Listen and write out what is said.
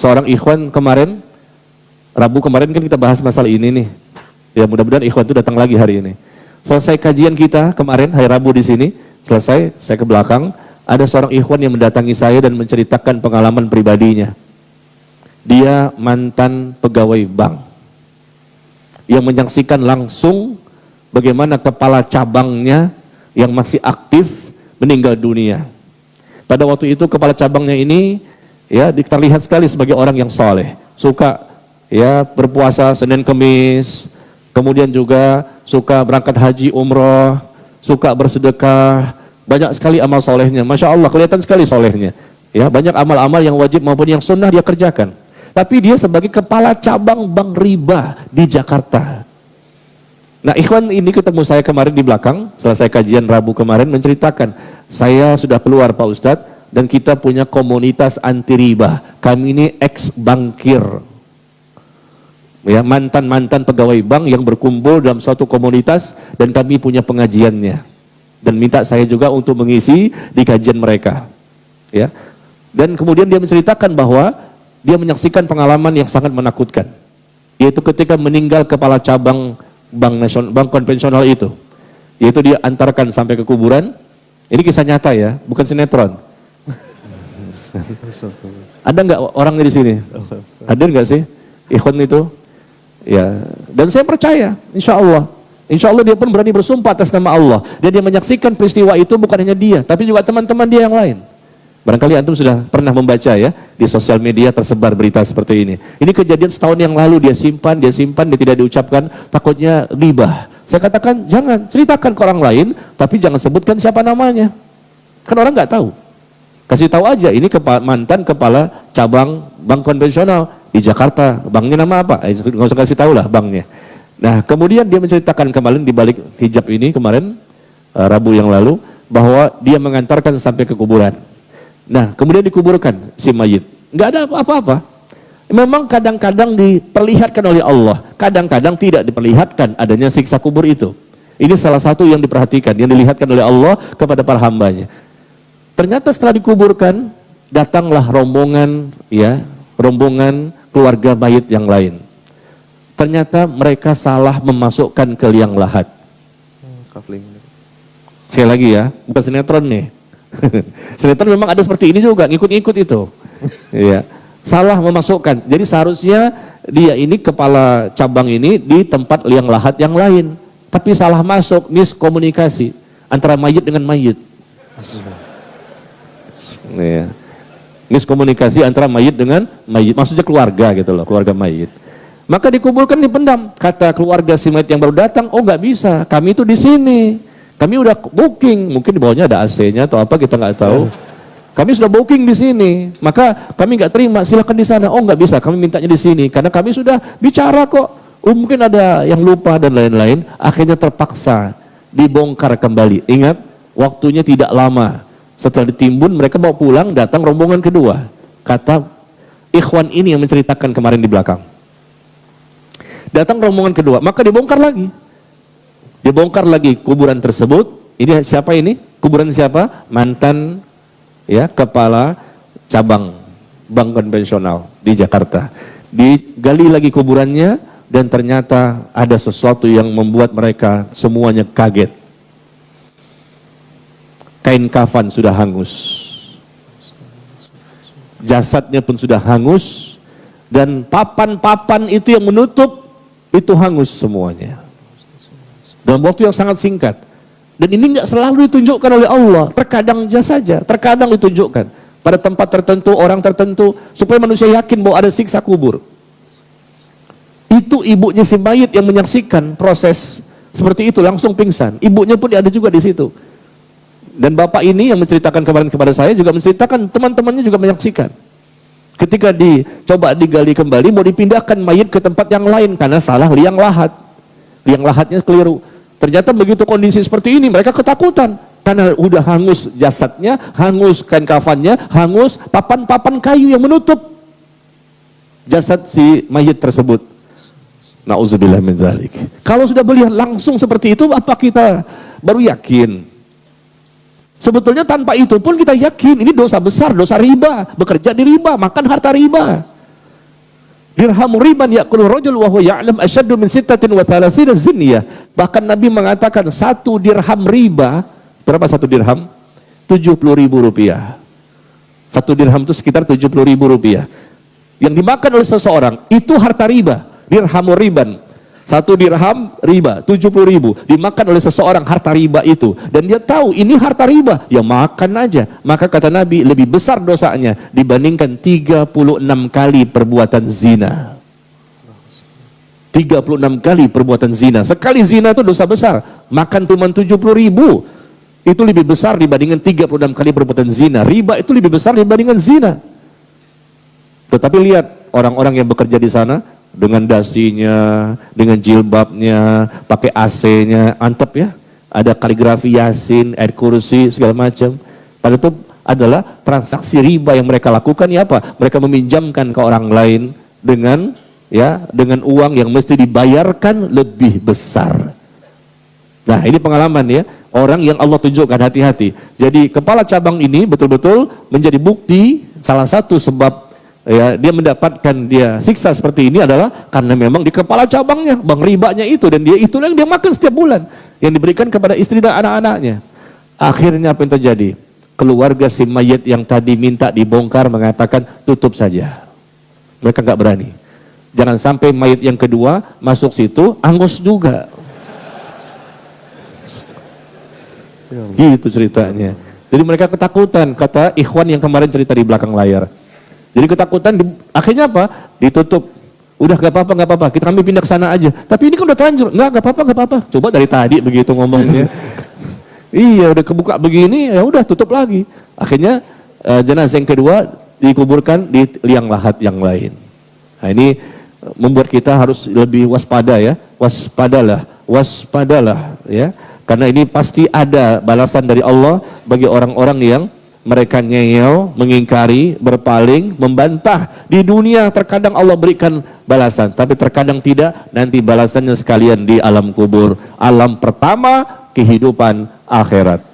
seorang ikhwan kemarin, Rabu kemarin kan kita bahas masalah ini nih. Ya mudah-mudahan ikhwan itu datang lagi hari ini. Selesai kajian kita kemarin hari Rabu di sini, selesai saya ke belakang, ada seorang ikhwan yang mendatangi saya dan menceritakan pengalaman pribadinya. Dia mantan pegawai bank yang menyaksikan langsung bagaimana kepala cabangnya yang masih aktif meninggal dunia. Pada waktu itu kepala cabangnya ini ya terlihat sekali sebagai orang yang soleh, suka ya berpuasa Senin Kemis, kemudian juga suka berangkat haji umroh, suka bersedekah, banyak sekali amal solehnya. Masya Allah, kelihatan sekali solehnya. Ya, banyak amal-amal yang wajib maupun yang sunnah dia kerjakan. Tapi dia sebagai kepala cabang bank riba di Jakarta. Nah, ikhwan ini ketemu saya kemarin di belakang, selesai kajian Rabu kemarin menceritakan, saya sudah keluar Pak Ustadz, dan kita punya komunitas anti riba. Kami ini ex-bankir. Ya, mantan-mantan pegawai bank yang berkumpul dalam suatu komunitas dan kami punya pengajiannya dan minta saya juga untuk mengisi di kajian mereka ya. Dan kemudian dia menceritakan bahwa dia menyaksikan pengalaman yang sangat menakutkan, yaitu ketika meninggal kepala cabang bank konvensional itu, yaitu dia antarkan sampai ke kuburan. Ini kisah nyata ya, bukan sinetron. Ada nggak orangnya di sini? Ada nggak sih ikhwan itu? Ya, dan saya percaya, insya Allah dia pun berani bersumpah atas nama Allah. Dan dia menyaksikan peristiwa itu bukan hanya dia, tapi juga teman-teman dia yang lain. Barangkali antum sudah pernah membaca ya, di sosial media tersebar berita seperti ini. Ini kejadian setahun yang lalu, dia simpan, dia tidak diucapkan, takutnya ghibah. Saya katakan, jangan, ceritakan ke orang lain, tapi jangan sebutkan siapa namanya. Kan orang nggak tahu. Kasih tahu aja, ini mantan kepala cabang bank konvensional di Jakarta, banknya nama apa? Nggak usah kasih tahu lah banknya. Nah, kemudian dia menceritakan kemarin di balik hijab ini kemarin Rabu yang lalu bahwa dia mengantarkan sampai ke kuburan. Nah, kemudian dikuburkan si mayit. Nggak ada apa-apa. Memang kadang-kadang diperlihatkan oleh Allah, kadang-kadang tidak diperlihatkan adanya siksa kubur itu. Ini salah satu yang diperhatikan, yang dilihatkan oleh Allah kepada para hambanya. Ternyata setelah dikuburkan, datanglah rombongan keluarga mayit yang lain. Ternyata mereka salah memasukkan ke liang lahat. Sekali lagi ya, bukan sinetron nih. Sinetron memang ada seperti ini juga, ngikut-ngikut itu. Iya. Salah memasukkan. Jadi seharusnya dia ini kepala cabang ini di tempat liang lahat yang lain, tapi salah masuk, miskomunikasi antara mayit dengan mayit. Iya. Miskomunikasi antara mayit dengan mayit, maksudnya keluarga gitu loh, keluarga mayit. Maka dikuburkan, dipendam. Kata keluarga si mayit yang baru datang, oh nggak bisa, kami itu di sini, kami udah booking, mungkin di bawahnya ada AC-nya atau apa kita nggak tahu. Kami sudah booking di sini, maka kami nggak terima, silakan di sana. Oh nggak bisa, kami mintanya di sini, karena kami sudah bicara kok. Mungkin ada yang lupa dan lain-lain. Akhirnya terpaksa dibongkar kembali. Ingat, waktunya tidak lama. Setelah ditimbun, mereka bawa pulang, datang rombongan kedua. Kata ikhwan ini yang menceritakan kemarin di belakang. Datang rombongan kedua, maka dibongkar lagi. Dibongkar lagi kuburan tersebut. Ini siapa ini? Kuburan siapa? Mantan ya kepala cabang bank konvensional di Jakarta. Digali lagi kuburannya dan ternyata ada sesuatu yang membuat mereka semuanya kaget. Kain kafan sudah hangus, jasadnya pun sudah hangus, dan papan-papan itu yang menutup itu hangus semuanya dalam waktu yang sangat singkat. Dan ini nggak selalu ditunjukkan oleh Allah, terkadang saja, terkadang ditunjukkan pada tempat tertentu, orang tertentu, supaya manusia yakin bahwa ada siksa kubur. Itu ibunya si mayit yang menyaksikan proses seperti itu, langsung pingsan. Ibunya pun ada juga di situ. Dan bapak ini yang menceritakan kemarin kepada saya juga menceritakan teman-temannya juga menyaksikan. Ketika dicoba digali kembali, mau dipindahkan mayit ke tempat yang lain karena salah liang lahat. Liang lahatnya keliru. Ternyata begitu kondisi seperti ini, mereka ketakutan. Karena udah hangus jasadnya, hangus kain kafannya, hangus papan-papan kayu yang menutup jasad si mayit tersebut. Nauzubillah min dzalik. Kalau sudah melihat langsung seperti itu, apa kita baru yakin? Sebetulnya tanpa itu pun kita yakin ini dosa besar, dosa riba, bekerja di riba, makan harta riba. dirhamu riban ya'kulu rajul wa huwa ya'lam asyaddu min 36 zinyah. Bahkan Nabi mengatakan 1 dirham riba, berapa 1 dirham? 70.000 rupiah. 1 dirham itu sekitar 70.000 rupiah. Yang dimakan oleh seseorang itu harta riba, dirhamu riban. 1 dirham riba, 70.000 dimakan oleh seseorang harta riba itu, dan dia tahu ini harta riba, ya makan aja. Maka kata Nabi, lebih besar dosanya dibandingkan 36 kali perbuatan zina. 36 kali perbuatan zina. Sekali zina itu dosa besar. Makan cuma 70.000 itu lebih besar dibandingkan 36 kali perbuatan zina. Riba itu lebih besar dibandingkan zina. Tetapi lihat orang-orang yang bekerja di sana, dengan dasinya, dengan jilbabnya, pakai AC-nya, antep ya. Ada kaligrafi Yasin, ayat kursi, segala macam. Padahal itu adalah transaksi riba yang mereka lakukan. Ya apa? Mereka meminjamkan ke orang lain dengan uang yang mesti dibayarkan lebih besar. Nah, ini pengalaman ya, orang yang Allah tunjukkan, hati-hati. Jadi kepala cabang ini betul-betul menjadi bukti, salah satu sebab ya dia mendapatkan siksa seperti ini adalah karena memang di kepala cabangnya bank ribanya itu, dan dia itulah yang dia makan setiap bulan, yang diberikan kepada istri dan anak-anaknya. Akhirnya apa yang terjadi? Keluarga si mayit yang tadi minta dibongkar mengatakan tutup saja. Mereka nggak berani. Jangan sampai mayit yang kedua masuk situ angus juga. Gitu ceritanya. Jadi mereka ketakutan, kata ikhwan yang kemarin cerita di belakang layar. Jadi ketakutan, akhirnya apa? Ditutup. Udah gak apa-apa, kita kami pindah ke sana aja. Tapi ini kan udah terlanjur, gak apa-apa. Coba dari tadi begitu ngomongnya. Iya, udah kebuka begini, ya udah tutup lagi. Akhirnya jenazah yang kedua dikuburkan di liang lahat yang lain. Nah ini membuat kita harus lebih waspada ya. Waspadalah ya. Karena ini pasti ada balasan dari Allah bagi orang-orang yang mereka ngeyel, mengingkari, berpaling, membantah. Di dunia terkadang Allah berikan balasan, tapi terkadang tidak. Nanti balasannya sekalian di alam kubur. Alam pertama, kehidupan akhirat.